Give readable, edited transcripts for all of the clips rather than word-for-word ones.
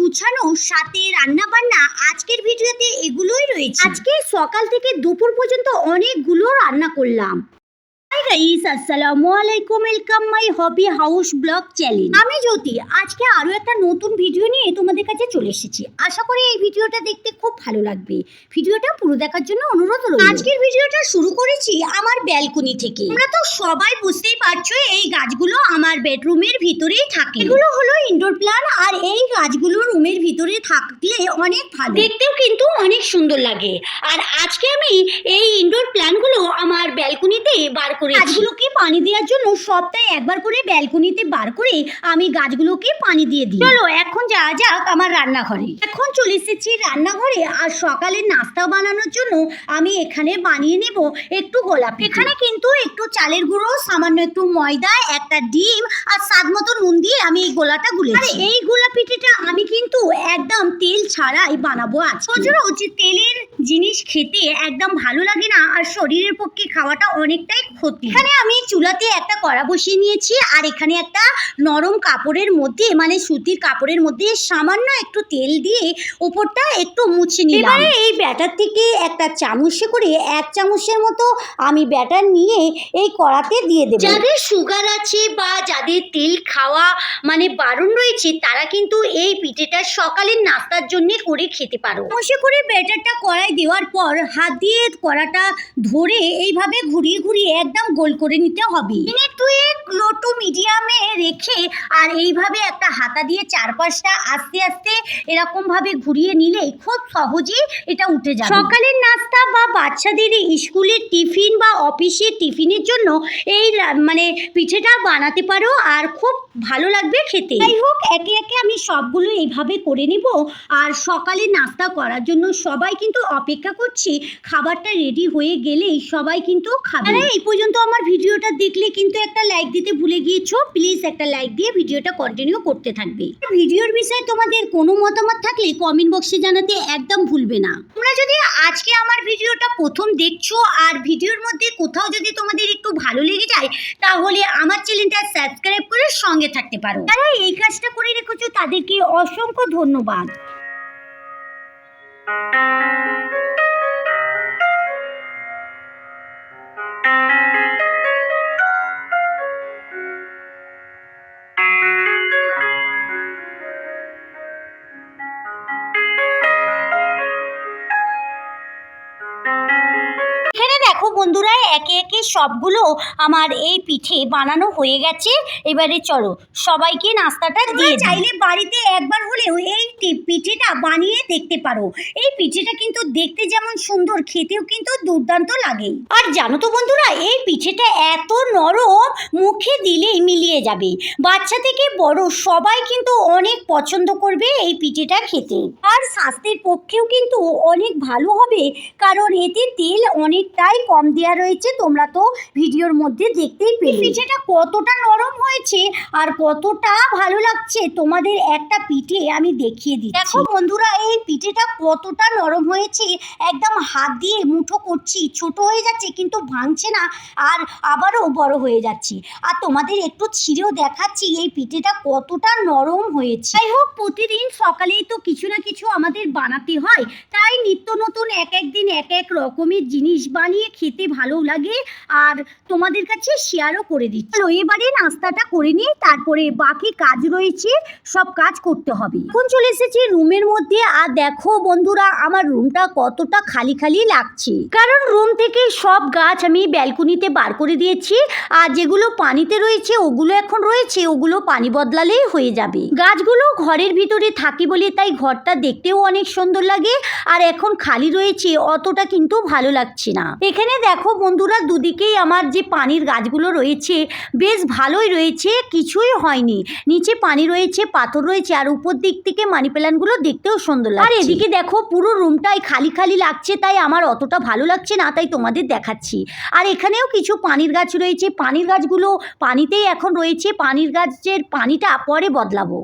গুছানো, সাথে রান্না বান্না আজকের ভিডিওতে এগুলোই রয়েছে। আজকে সকাল থেকে দুপুর পর্যন্ত অনেকগুলো রান্না করলাম। হাই গাইস, আসসালামু আলাইকুম, welcome my hobby house blog channel. আমি জ্যোতি। আজকে আরো একটা নতুন ভিডিও নিয়ে তোমাদের কাছে চলে এসেছি। আশা করি এই ভিডিওটা দেখতে খুব ভালো লাগবে। ভিডিওটা পুরো দেখার জন্য অনুরোধ রইল। আজকের ভিডিওটা শুরু করেছি আমার ব্যালকনি থেকে। তোমরা তো সবাই বুঝতেই পারছো এই গাছগুলো আমার বেডরুমের ভিতরেই থাকে। এগুলো হলো ইনডোর প্ল্যান্ট, আর এই গাছগুলো রুমের ভিতরে থাকলে অনেক ভালো, দেখতেও কিন্তু অনেক সুন্দর লাগে। আর আজকে আমি এই ইনডোর প্ল্যান্টগুলো আমার ব্যালকনিতে বার করে গাছগুলোকে পানি দেওয়ার জন্য সপ্তাহে একবার করে ব্যালকনিতে বার করে আমি গাছগুলোকে পানি দিয়ে দিই। চলো এখন যাওয়া যাক আমার রান্নাঘরে। এখন চলে এসেছি রান্নাঘরে, আর সকালের নাস্তা বানানোর জন্য আমি এখানে বানিয়ে নেব একটু গোলাপি। এখানে কিন্তু একটু চালের গুঁড়ো, সামান্য একটু ময়দা, একটা ডিম আর স্বাদ মতো নুন দিয়ে আমি এই গোলাটা গুলেছি। এই গোলা পিঠেটা আমি কিন্তু একদম তেল ছাড়াই বানাবো। রোজ তেলের জিনিস খেতে একদম ভালো লাগে না, আর শরীরের পক্ষে খাওয়াটা অনেকটাই ক্ষতি। এখানে আমি চুলাতে একটা কড়া বসিয়ে নিয়েছি, আর এখানে একটা নরম কাপড়ের মধ্যে মানে সুতির কাপড়ের মধ্যে সামান্য একটু তেল দিয়ে উপরটা একটু মুছে নিলাম। এবারে এই ব্যাটার থেকে একটা চামচে করে 1 চামচের মতো আমি ব্যাটার নিয়ে এই কড়াতে দিয়ে দেব। যাদের সুগার আছে বা যাদের তেল খাওয়া মানে বারণ রয়েছে তারা কিন্তু এই পিঠেটা সকালের নাস্তার জন্য করে খেতে পারো। চামচে করে ব্যাটারটা কড়াই দেওয়ার পর হাত দিয়ে কড়াটা ধরে এইভাবে ঘুরিয়ে ঘুরিয়ে একদম গোল করে নিতে হবে। মিনিট 2 লো টু মিডিয়ামে রেখে আর এইভাবে একটা হাতা দিয়ে চারপাশটা আস্তে আস্তে এরকম ভাবে ঘুরিয়ে নিলেই খুব সহজেই এটা উঠে যাবে। সকালের নাস্তা বা বাচ্চাদের স্কুলের টিফিন বা অফিসের টিফিনের জন্য এই মানে পিঠেটা বানাতে পারো, আর খুব ভালো লাগবে খেতে। যাই হোক, একে একে আমি সবগুলো এইভাবে করে নিব। আর সকালে নাস্তা করার জন্য সবাই কিন্তু অপেক্ষা করছি, খাবারটা রেডি হয়ে গেলেই সবাই কিন্তু খাবে। এই পর্যন্ত আমার ভিডিওটা দেখলে কিন্তু একটা লাইক দিতে ভুলে গিয়েছো, প্লিজ একটা লাইক দিয়ে ভিডিওটা কন্টিনিউ করতে থাকবে। ভিডিওর বিষয়ে তোমাদের কোনো মতামত থাকলে কমেন্ট বক্সে জানাতে একদম ভুলবে না। তোমরা যদি আজকে আমার ভিডিওটা প্রথম দেখছো আর ভিডিওর মধ্যে কোথাও যদি তোমাদের একটু ভালো লেগে যায় তাহলে আমার চ্যানেলটা সাবস্ক্রাইব করে সঙ্গে থাকতে পারো। যারা এই কাজটা করে রেখেছো তাদেরকে অসংখ্য ধন্যবাদ। দেখো বন্ধুরা, একে একে সবগুলো আমার এই পিঠে বানানো হয়ে গেছে। এবারে চলো সবাইকে নাস্তাটা দিয়ে চাইলে বাড়িতে একবার হলেও এই পিঠেটা বানিয়ে দেখতে পারো। এই পিঠেটা কিন্তু দেখতে যেমন সুন্দর, খেতেও কিন্তু দুর্দান্ত লাগে। আর জানো তো বন্ধুরা, এই পিঠেটা এত নরম, মুখে দিলেই মিলিয়ে যাবে। বাচ্চা থেকে বড় সবাই কিন্তু অনেক পছন্দ করবে এই পিঠেটা খেতে। আর স্বাস্থ্যের পক্ষেও কিন্তু অনেক ভালো হবে, কারণ এতে তেল অনেকটাই কম দেওয়া রয়েছে। তোমরা তো ভিডিওর মধ্যে দেখতেই পেলে পিঠেটা কতটা নরম হয়েছে আর কতটা ভালো লাগছে। তোমাদের একটা পিঠে আমি দেখিয়ে দিচ্ছি। দেখো বন্ধুরা, এই পিঠেটা কতটা নরম হয়েছে, একদম হাত দিয়ে মুঠো করছি, ছোট হয়ে যাচ্ছে কিন্তু ভাঙছে না, আর আবারও বড় হয়ে যাচ্ছে। আর তোমাদের একটু ছিঁড়েও দেখাচ্ছি এই পিঠেটা কতটা নরম হয়েছে। যাই হোক, প্রতিদিন সকালেই তো কিছু না কিছু আমাদের বানাতে হয়, তাই নিত্য নতুন এক এক দিন এক এক রকমের জিনিস বানিয়ে খেতে ভালো লাগে, আর তোমাদের কাছে শেয়ারও করে দিচ্ছি। চলো এবারে নাস্তাটা করে নিই, তারপরে বাকি কাজ রয়েছে, সব কাজ করতে হবে। এখন চলে এসেছি রুমের মধ্যে, আর দেখো বন্ধুরা আমার রুমটা কতটা খালি খালি লাগছে, কারণ রুম থেকে সব গাছ আমি ব্যালকনিতে বার করে দিয়েছি। আর যেগুলো পানিতে রয়েছে ওগুলো এখন রয়েছে, ওগুলো পানি বদলালেই হয়ে যাবে। গাছগুলো ঘরের ভিতরে থাকে বলে তাই ঘরটা দেখতেও অনেক সুন্দর লাগে, আর এখন খালি রয়েছে অতটা কিন্তু ভালো লাগছে না। এখানে দেখো বন্ধুরা, দুদিকেই আমার যে পানির গাছগুলো রয়েছে বেশ ভালোই রয়েছে, কিছুই হয়নি। নিচে পানি রয়েছে, পাথর রয়েছে, আর উপর দিক থেকে মানি প্ল্যান্টগুলো দেখতেও সুন্দর লাগছে। আর এদিকে দেখো পুরো রুমটাই খালি খালি লাগছে, তাই আমার অতটা ভালো লাগছে না, তাই তোমাদের দেখাচ্ছি। আর এখানেও কিছু পানির গাছ রয়েছে, পানির গাছগুলো পানিতেই এখন রয়েছে, পানির গাছের পানিটা পরে বদলাবো।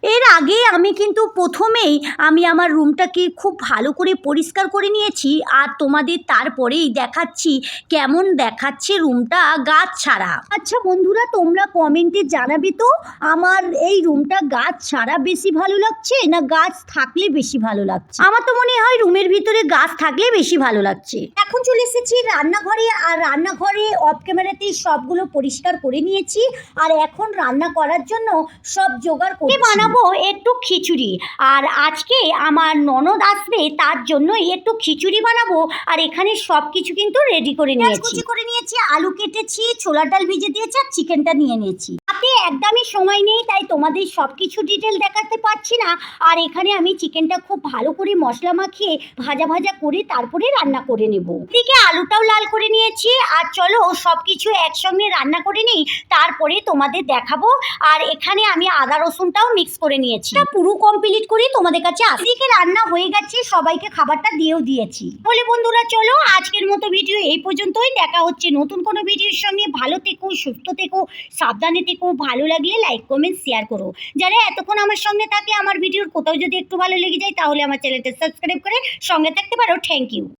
এর আগে আমি কিন্তু প্রথমেই আমি আমার রুমটাকে খুব ভালো করে পরিষ্কার করে নিয়েছি, আর তোমাদের তারপরেই দেখাচ্ছি কেমন দেখাচ্ছে রুমটা গাছ ছাড়া। আচ্ছা বন্ধুরা, তোমরা কমেন্টে জানাবে তো আমার এই রুমটা গাছ ছাড়া বেশি ভালো লাগছে না গাছ থাকলে বেশি ভালো লাগছে। আমার তো মনে হয় রুমের ভিতরে গাছ থাকলে বেশি ভালো লাগছে। এখন চলে এসেছি রান্নাঘরে, আর রান্নাঘরে অফ ক্যামেরাতেই সবগুলো পরিষ্কার করে নিয়েছি, আর এখন রান্না করার জন্য সব জোগাড় করে বানাবো একটু খিচুড়ি। আর আজকে আমার ননদ আসবে, তার জন্য একটু খিচুড়ি বানাবো। আর এখানে সব কিছু কিন্তু রেডি করে নিয়েছি, আলু কেটেছি, ছোলার ডাল ভিজে দিয়েছি, আর চিকেনটা নিয়ে নিয়েছি। হাতে একদমই সময় নেই, তাই তোমাদের সব কিছু ডিটেল দেখাতে পারছি না। আর এখানে আমি চিকেনটা খুব ভালো করে মশলা মাখিয়ে ভাজা ভাজা করে তারপরে রান্না করে নেব। এদিকে আলুটাও লাল করে নিয়েছি, আর চলো সব কিছু একসঙ্গে রান্না করে নিই, তারপরে তোমাদের দেখাবো। আর এখানে আমি আদা রসুনটাও মিক্স করে নিয়েছি, পুরো কমপ্লিট করে তোমাদের কাছে আজকে রান্না হয়ে গেছে, সবাইকে খাবারটা দিয়েও দিয়েছি। বলে বন্ধুরা, চলো আজকের মতো ভিডিও এই পর্যন্তই। দেখা হচ্ছে নতুন কোনো ভিডিওর সঙ্গে। ভালো থেকো, সুস্থ থেকো, সাবধানে থেকো। ভালো লাগলে লাইক কমেন্ট শেয়ার করো। যারা এতক্ষণ আমার সঙ্গে থাকে, আমার ভিডিওর কোথাও যদি একটু ভালো লেগে যায়, তাহলে আমার চ্যানেলটা সাবস্ক্রাইব করে সঙ্গে থাকতে পারো। Thank you.